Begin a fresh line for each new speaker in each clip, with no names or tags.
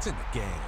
in the game.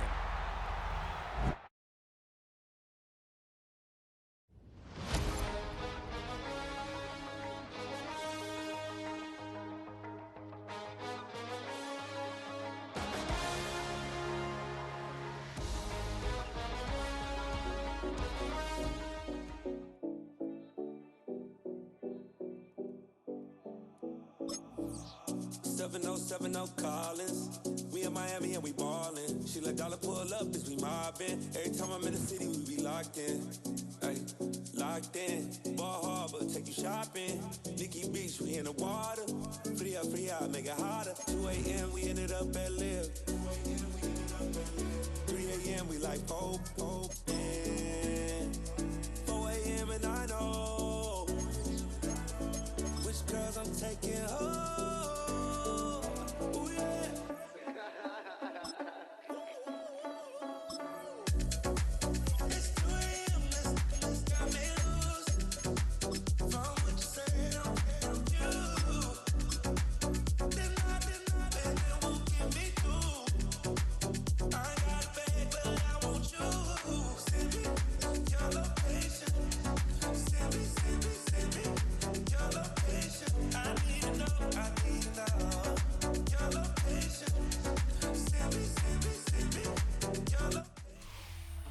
Collins. We in Miami and we ballin'. She let dollar pull up, bitch, we mobbin'. Every time I'm in the city, we be locked in. Ay, locked in. Ball Harbor, take you shopping. Nikki Beach, we in the water. Free up, make it hotter. 2 a.m., we ended up at Live. 3 a.m., we like Pope. 4 a.m. and I know which girls I'm taking home.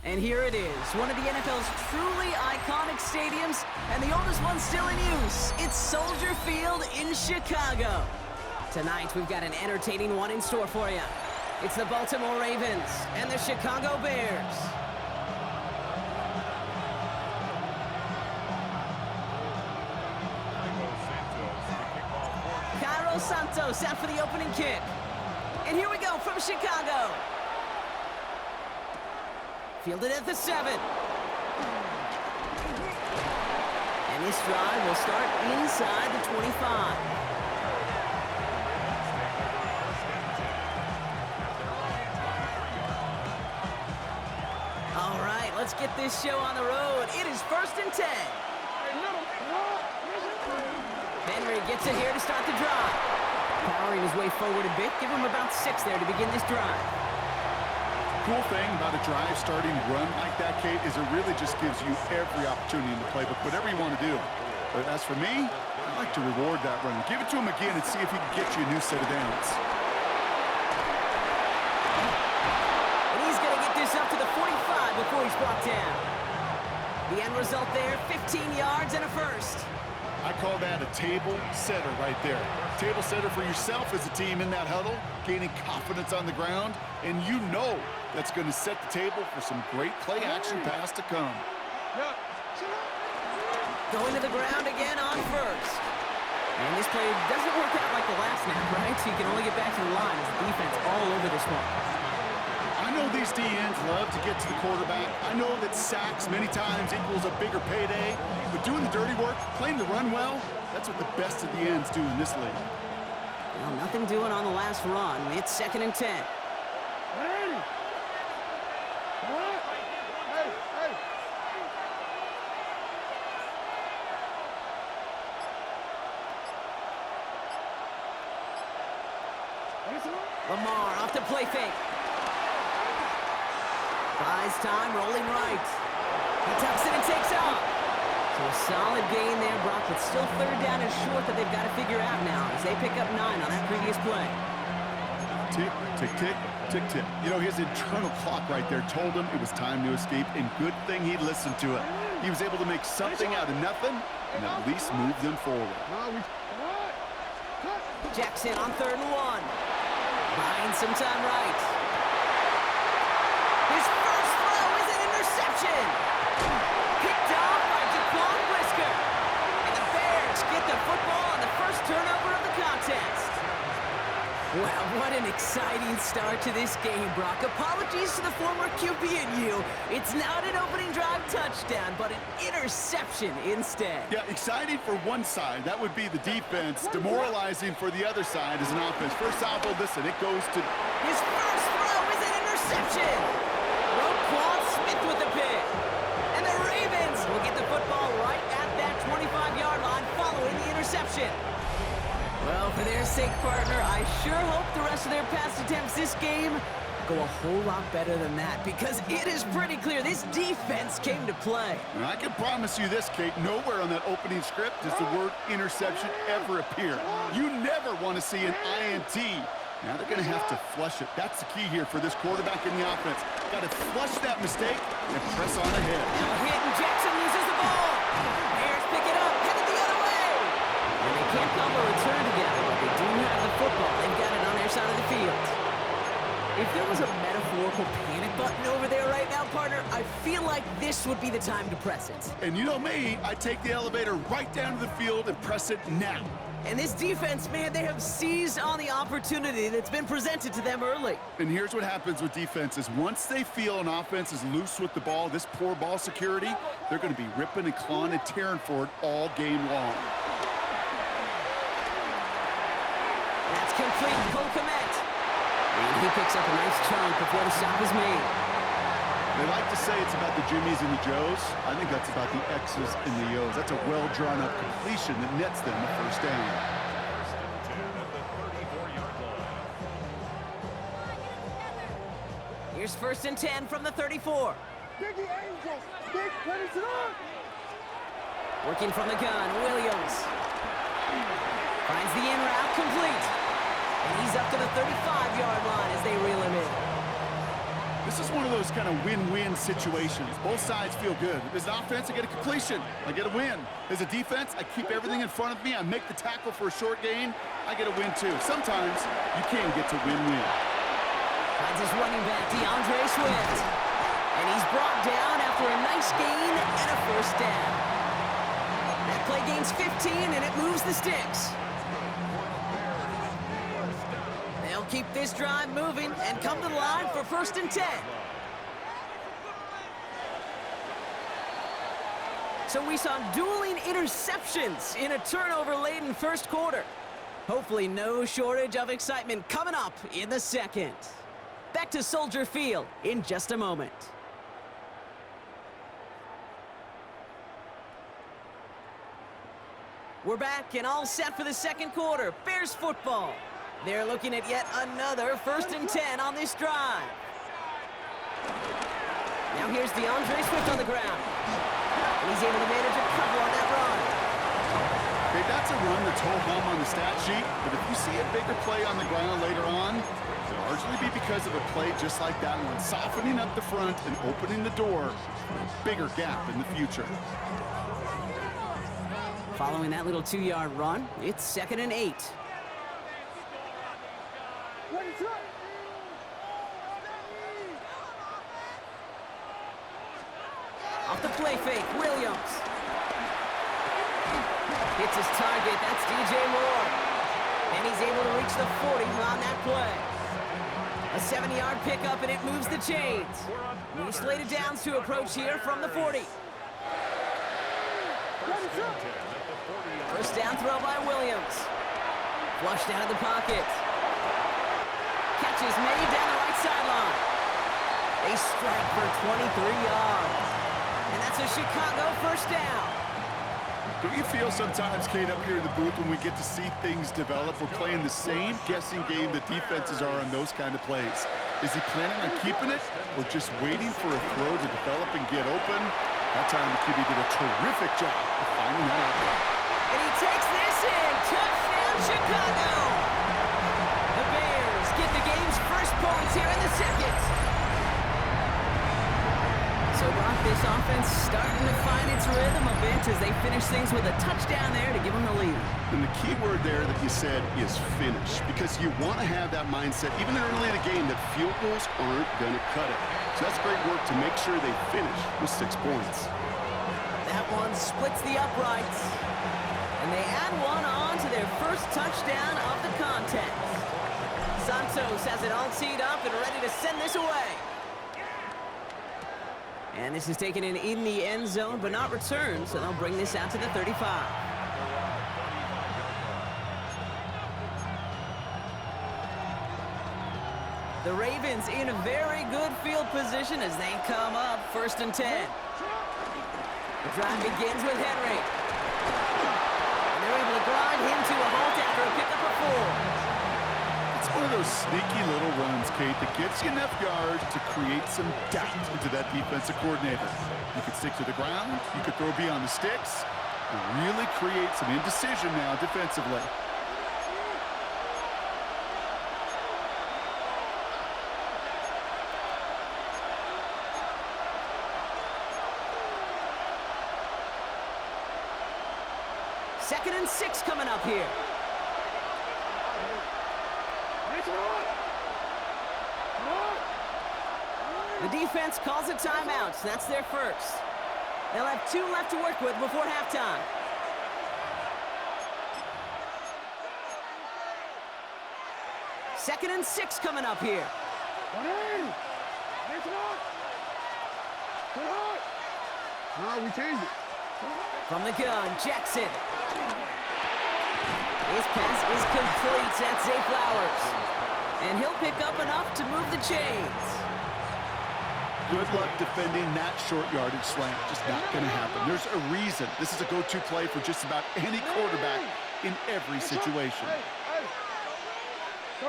And here it is, one of the NFL's truly iconic stadiums, and the oldest one still in use. It's Soldier Field in Chicago. Tonight, we've got an entertaining one in store for you. It's the Baltimore Ravens and the Chicago Bears. Cairo Santos out for the opening kick. And here we go from Chicago. Fielded at the 7. And this drive will start inside the 25. All right, let's get this show on the road. It is 1st and 10. Henry gets it here to start the drive. Powering his way forward a bit. Give him about 6 there to begin this drive.
Cool thing about a drive starting run like that, Kate, is it really just gives you every opportunity in the playbook, whatever you want to do. But as for me, I like to reward that run. Give it to him again and see if he can get you a new set of downs.
And he's going to get this up to the 45 before he's brought down. The end result there, 15 yards and a first.
I call that a table setter right there. Table setter for yourself as a team in that huddle, gaining confidence on the ground, and you know that's going to set the table for some great play action pass to come.
Going to the ground again on first. And this play doesn't work out like the last snap, right? So you can only get back to the line as the defense all over this one.
I know these DNs love to get to the quarterback. I know that sacks many times equals a bigger payday, but doing the dirty work, playing the run well, that's what the best of the ends do in this league.
Well, nothing doing on the last run. It's 2nd and 10. Lamar off the play fake. Buys time, rolling right. He tucks it and takes off. So a solid gain there, Brock, but still 3rd down and short that they've got to figure out now as they pick up 9 on that previous play.
Tick, tick, tick, tick, tick. You know, his internal clock right there told him it was time to escape, and good thing he listened to it. He was able to make something out of nothing and at least move them forward.
Jackson on 3rd and 1. Buying some time right. His first throw is an interception. Picked off by Jaquan Brisker. And the Bears get the football on the first turnover of the contest. Wow, what an exciting start to this game, Brock. Apologies to the former QB and you. It's not an opening drive touchdown, but an interception instead.
Yeah, exciting for one side. That would be the defense. Demoralizing for the other side as an offense. First off, listen, it goes to...
His first throw is an interception. Roquan Smith with the pick. And the Ravens will get the football right at that 25-yard line following the interception. Well, for their sake, partner, I sure hope the rest of their pass attempts this game go a whole lot better than that because it is pretty clear this defense came to play.
And I can promise you this, Kate, nowhere on that opening script does the word interception ever appear. You never want to see an INT. Now they're going to have to flush it. That's the key here for this quarterback in the offense. Got to flush that mistake and press on ahead.
Now a hit and Jackson loses the ball. Bears pick it up, headed the other way. And they can't cobble a return together, but they do have the football. They've got it on their side of the field. If there was a metaphorical panic button over there right now, partner, I feel like this would be the time to press it.
And you know me, I take the elevator right down to the field and press it now.
And this defense, man, they have seized on the opportunity that's been presented to them early.
And here's what happens with defenses. Once they feel an offense is loose with the ball, this poor ball security, they're going to be ripping and clawing and tearing for it all game long.
That's complete. Cole Kmet. And he picks up a nice chunk before the stop is made.
They like to say it's about the Jimmies and the Joes. I think that's about the X's and the O's. That's a well-drawn-up completion that nets them the first down.
Here's 1st and 10 from the 34. Working from the gun, Williams. Finds the in route complete. And he's up to the 35-yard line as they reel him in.
This is one of those kind of win-win situations. Both sides feel good. As an offense, I get a completion. I get a win. As a defense, I keep everything in front of me. I make the tackle for a short gain. I get a win, too. Sometimes you can get to win-win.
Finds his running back, DeAndre Swift. And he's brought down after a nice gain and a first down. That play gains 15, and it moves the sticks. They'll keep this drive moving and come to the line for 1st and 10. So we saw dueling interceptions in a turnover-laden first quarter. Hopefully no shortage of excitement coming up in the second. Back to Soldier Field in just a moment. We're back and all set for the second quarter. Bears football. They're looking at yet another 1st and 10 on this drive. Now here's DeAndre Swift on the ground. And he's able to manage a cover on that run.
Okay, that's a run that's ho-hum on the stat sheet, but if you see a bigger play on the ground later on, it'll largely be because of a play just like that one, softening up the front and opening the door for a bigger gap in the future.
Following that little 2-yard run, it's 2nd and 8. Off the play fake, Williams. Hits his target, that's DJ Moore. And he's able to reach the 40 on that play. A 7-yard pickup, and it moves the chains. New slated downs to approach here from the 40. First down throw by Williams. Flushed out of the pocket. Catch is made down the right sideline. They strike for 23 yards. And that's a Chicago first down.
Do you feel sometimes, Kate, up here in the booth when we get to see things develop, we're playing the same guessing game that defenses are on those kind of plays? Is he planning on keeping it or just waiting for a throw to develop and get open? That time the QB did a terrific job of finding that out.
And he takes this in. Touchdown, Chicago. The Bears get the game's first points here in the second. So, Brock, this offense starting to find its rhythm a bit as they finish things with a touchdown there to give them the lead.
And the key word there that you said is finish, because you want to have that mindset, even early in the game, that field goals aren't going to cut it. So that's great work to make sure they finish with 6 points.
That one splits the uprights. And they add one on to their first touchdown of the contest. Santos has it all teed up and ready to send this away. And this is taken in the end zone, but not returned, so they'll bring this out to the 35. The Ravens in a very good field position as they come up 1st and 10. The drive begins with Henry. And they're able to grind him to a halt after a pickup of 4.
It's one of those those sneaky little runs, Kate, that gets you enough yards to create some doubt into that defensive coordinator. You could stick to the ground, you could throw beyond the sticks, and really create some indecision now defensively.
Second and 6 coming up here. The defense calls a timeout, so that's their first. They'll have 2 left to work with before halftime. Second and 6 coming up here.
We changed it.
From the gun, Jackson. His pass is complete. That's Zay Flowers. And he'll pick up enough to move the chains.
Good luck defending that short yardage slant. Just not going to happen. There's a reason. This is a go-to play for just about any quarterback in every situation.
13.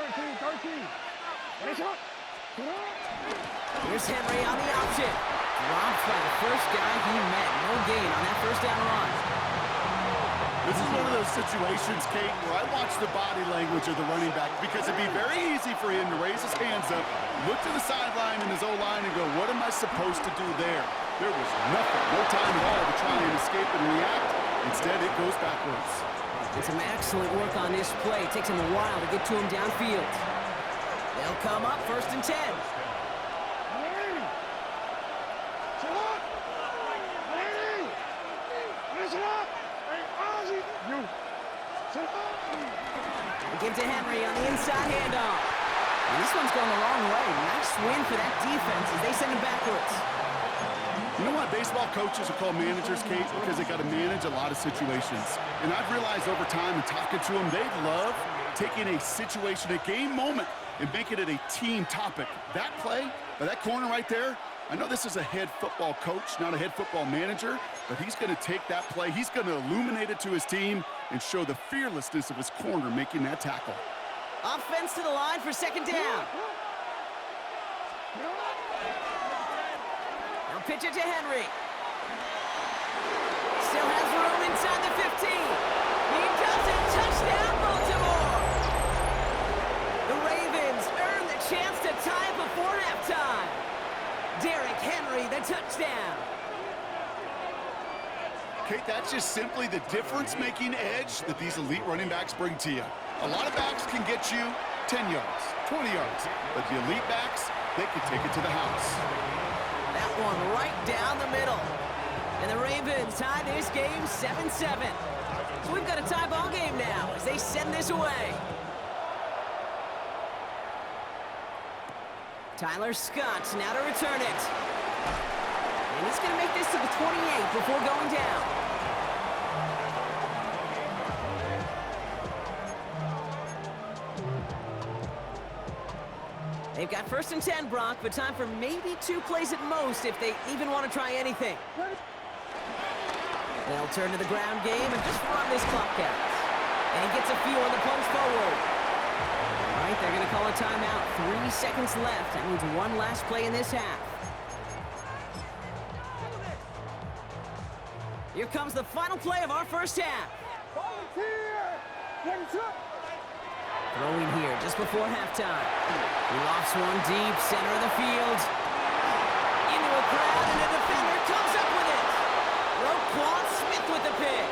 Here's Henry on the option. Robbed by the first guy he met. No gain on that first down run.
This is one of those situations, Kate, where I watch the body language of the running back because it'd be very easy for him to raise his hands up, look to the sideline in his O-line and go, what am I supposed to do there? There was nothing, no time at all to try and escape and react. Instead, it goes backwards.
And some excellent work on this play. It takes him a while to get to him downfield. They'll come up first and 10. Give to Henry on the inside handoff. And this one's going the wrong way. Nice win for that defense as they send him backwards.
You know why baseball coaches are called managers, Kate? Because they got to manage a lot of situations. And I've realized over time in talking to them, they love taking a situation, a game moment, and making it a team topic. That play, by that corner right there, I know this is a head football coach, not a head football manager, but he's going to take that play, he's going to illuminate it to his team and show the fearlessness of his corner making that tackle.
Offense to the line for second down. Now pitch it to Henry. Still has room inside the 15. He does it. Touchdown, Baltimore. The Ravens earn the chance to tie before halftime. Derrick Henry, the touchdown.
Kate, that's just simply the difference-making edge that these elite running backs bring to you. A lot of backs can get you 10 yards, 20 yards, but the elite backs, they can take it to the house.
That one right down the middle. And the Ravens tie this game 7-7. So we've got a tie ball game now as they send this away. Tyler Scott now to return it. And he's going to make this to the 28 before going down. They've got first and 10, Brock, but time for maybe 2 plays at most if they even want to try anything. They'll turn to the ground game and just run this clock out. And he gets a few on the punch forward. All right, they're going to call a timeout. 3 seconds left. That means one last play in this half. Here comes the final play of our first half. Throwing here just before halftime. He lofts one deep, center of the field. Into a crowd, and a defender comes up with it. Roquan Smith with the pick.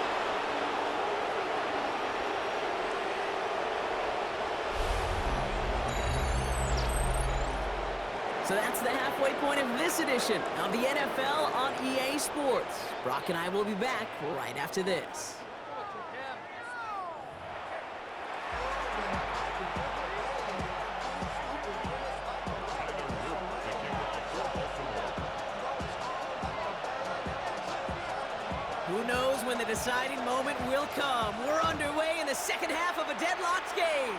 So that's the halfway point of this edition of the NFL on EA Sports. Brock and I will be back right after this. Who knows when the deciding moment will come? We're underway in the second half of a deadlocked game.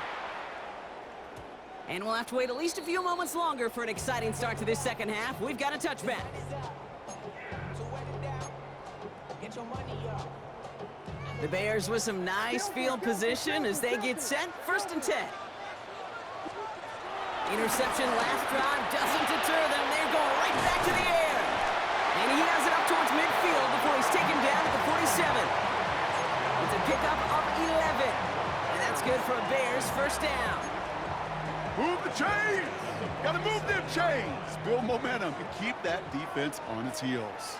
And we'll have to wait at least a few moments longer for an exciting start to this second half. We've got a touchback. The Bears with some nice field position as they get set. First and 10. Interception last drive doesn't deter them. They're going right back to the air. And he has it up towards midfield before he's taken down at the 47. It's a pickup of 11. And that's good for a Bears first down.
Move the chains! Gotta move them chains! Build momentum and keep that defense on its heels.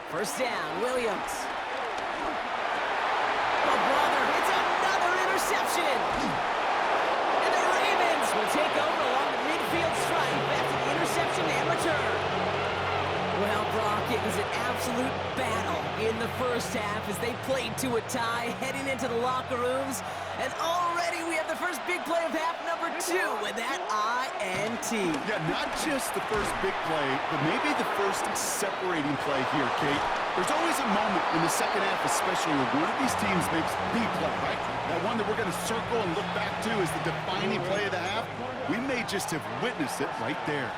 First down, Williams. Oh, brother, it's another interception. And the Ravens will take over along the midfield stripe after the interception and return. Well, Brock, it was an absolute battle in the first half as they played to a tie heading into the locker rooms. And already we have the first big play of half number 2 with that INT.
Yeah, not just the first big play, but maybe the first separating play here, Kate. There's always a moment in the second half, especially when one of these teams makes the play, right? That one that we're going to circle and look back to as the defining play of the half. We may just have witnessed it right there.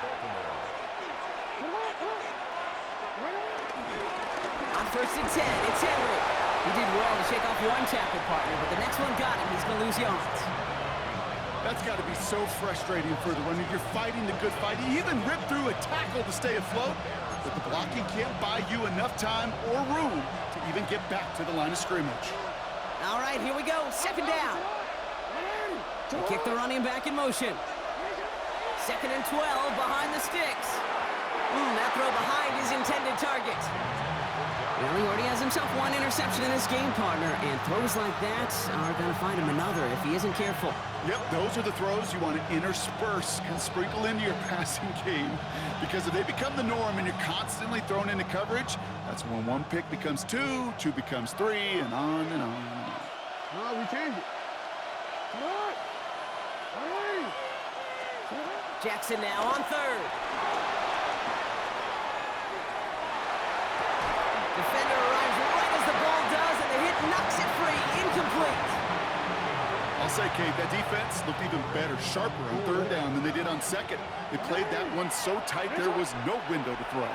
On first and 10, it's Henry. He did well to shake off one tackle partner, but the next one got him. He's going to lose yards.
That's got to be so frustrating for the runner. You're fighting the good fight. You even ripped through a tackle to stay afloat, but the blocking can't buy you enough time or room to even get back to the line of scrimmage.
All right, here we go. Second down. They kick the running back in motion. Second and 12 behind the sticks. That throw behind his intended target. Well, he already has himself one interception in his game, partner, and throws like that are going to find him another if he isn't careful.
Yep, those are the throws you want to intersperse and sprinkle into your passing game, because if they become the norm and you're constantly thrown into coverage, that's when one pick becomes 2, 2 becomes 3, and on and on and on.
No, we changed it. What? Hey.
Jackson now on third. Defender arrives right as the ball does, and the hit knocks it free. Incomplete.
I'll say, Kate, that defense looked even better, sharper on third down than they did on second. They played that one so tight there was no window to throw.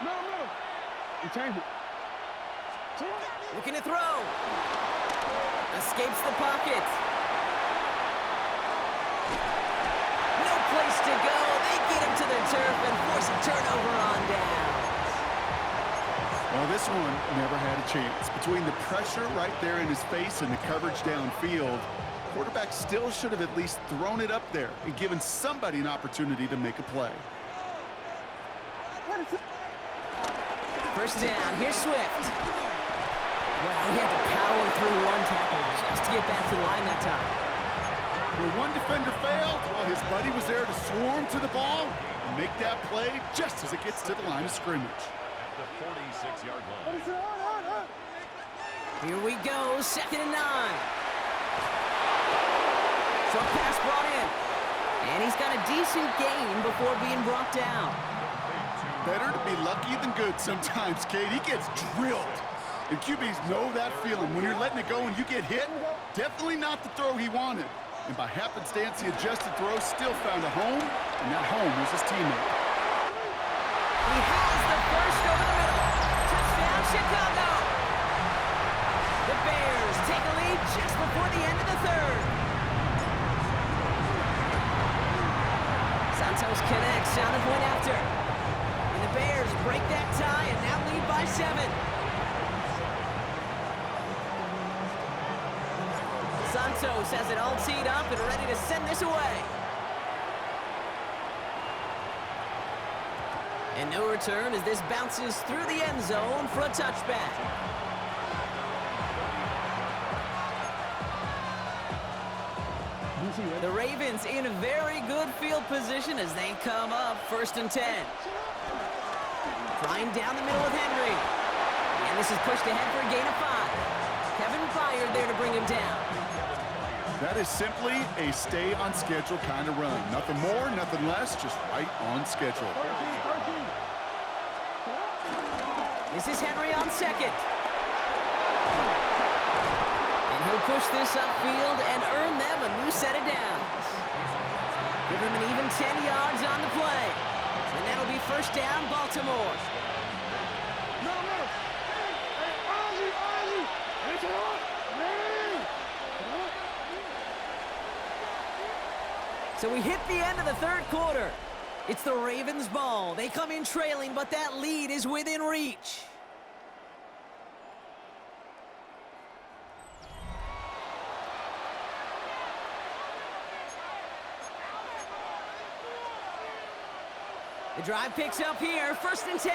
No. We changed it.
Looking to throw. Escapes the pocket. No place to go. They get him to the turf and force a turnover on down.
Well, this one never had a chance. Between the pressure right there in his face and the coverage downfield, quarterback still should have at least thrown it up there and given somebody an opportunity to make a play.
First down, here's Swift. Well, he had to power through one tackle just to get back to the line that time.
When one defender failed, well, his buddy was there to swarm to the ball and make that play just as it gets to the line of scrimmage.
The 46-yard line.
Here we go, second and 9. Short pass brought in. And he's got a decent gain before being brought down.
Better to be lucky than good sometimes, Kate. He gets drilled. And QBs know that feeling. When you're letting it go and you get hit, definitely not the throw he wanted. And by happenstance, the adjusted throw still found a home, and that home was his teammate.
He has the first over the middle. Touchdown, Chicago. The Bears take a lead just before the end of the third. Santos connects on the point after. And the Bears break that tie and now lead by 7. Santos has it all teed up and ready to send this away. And no return as this bounces through the end zone for a touchback. The Ravens in a very good field position as they come up first and 10. Flying down the middle with Henry. And this is pushed ahead for a gain of 5. Kevin Byard there to bring him down.
That is simply a stay-on-schedule kind of run. Nothing more, nothing less, just right on schedule.
This is Henry on second. And he'll push this upfield and earn them a new set of downs. Give him an even 10 yards on the play. And that'll be first down, Baltimore.
No. Hey, Ozzy. It's on. Man.
So we hit the end of the third quarter. It's the Ravens' ball. They come in trailing, but that lead is within reach. The drive picks up here, 1st and 10.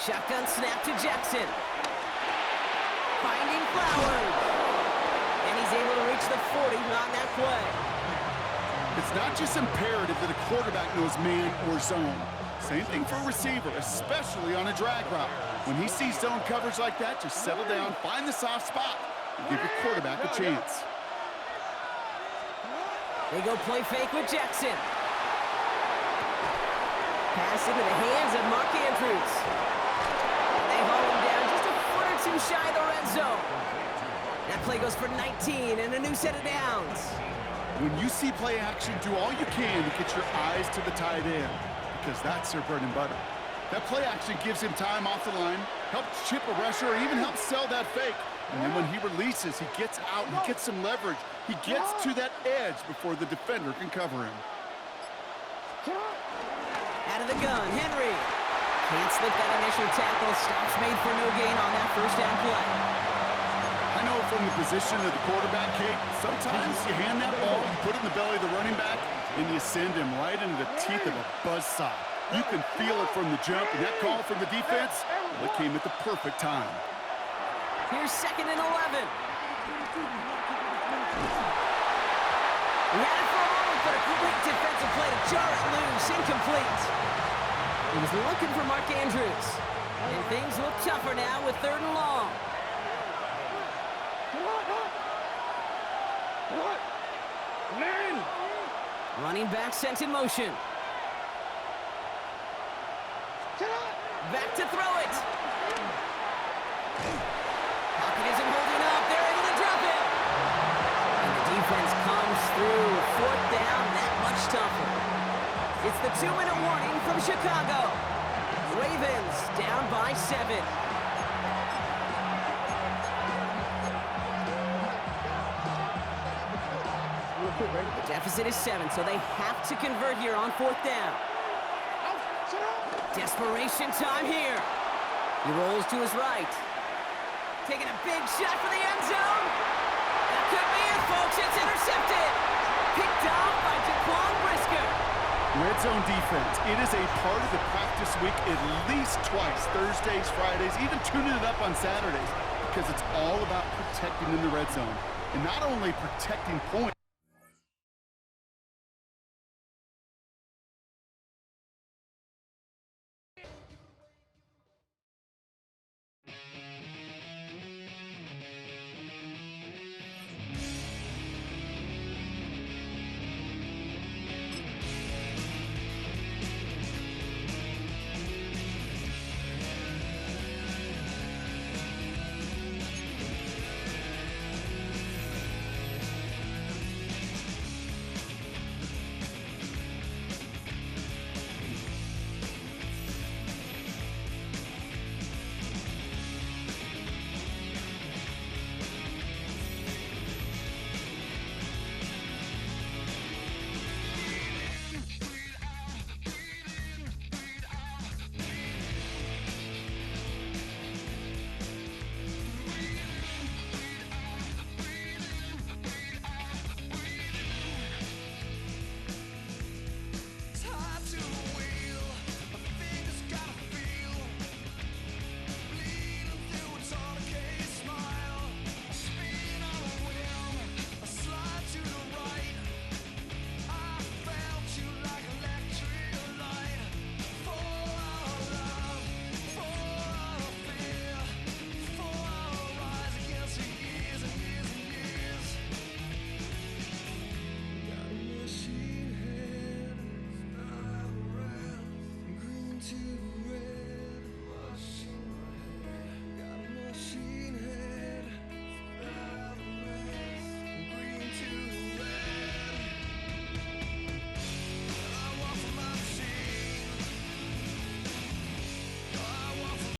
Shotgun snap to Jackson. Finding Flowers. And he's able to reach the 40 on that play.
It's not just imperative that a quarterback knows man or zone. Same thing for a receiver, especially on a drag route. When he sees zone coverage like that, just settle down, find the soft spot, and give your quarterback a chance.
They go play fake with Jackson. Pass into the hands of Mark Andrews. And they haul him down just a foot or two shy of the red zone. That play goes for 19 and a new set of downs.
When you see play action, do all you can to get your eyes to the tight end, because that's their bread and butter. That play action gives him time off the line, helps chip a rusher, or even helps sell that fake. And then when he releases, he gets out, he gets some leverage. He gets to that edge before the defender can cover him.
Out of the gun, Henry. Can't slip that initial tackle. Stops made for no gain on that first down play.
I know from the position of the quarterback, Kate, sometimes you hand that ball, you put it in the belly of the running back, and you send him right into the teeth of a buzzsaw. You can feel it from the jump, and that call from the defense, well, it came at the perfect time.
Here's 2nd and 11. He had it for a moment, but a great defensive play to jar it loose. Incomplete. He was looking for Mark Andrews. And things look tougher now with 3rd and long.
Man.
Running back sent in motion. Back to throw it. Pocket isn't holding up. They're able to drop it. And the defense comes through. 4th down, that much tougher. It's the 2-minute warning from Chicago. Ravens down by 7. The deficit is 7, so they have to convert here on 4th down. Desperation time here. He rolls to his right. Taking a big shot for the end zone. That could be it, folks. It's intercepted. Picked off by Jaquan Brisker.
Red zone defense, it is a part of the practice week at least twice, Thursdays, Fridays, even tuning it up on Saturdays, because it's all about protecting in the red zone. And not only protecting points,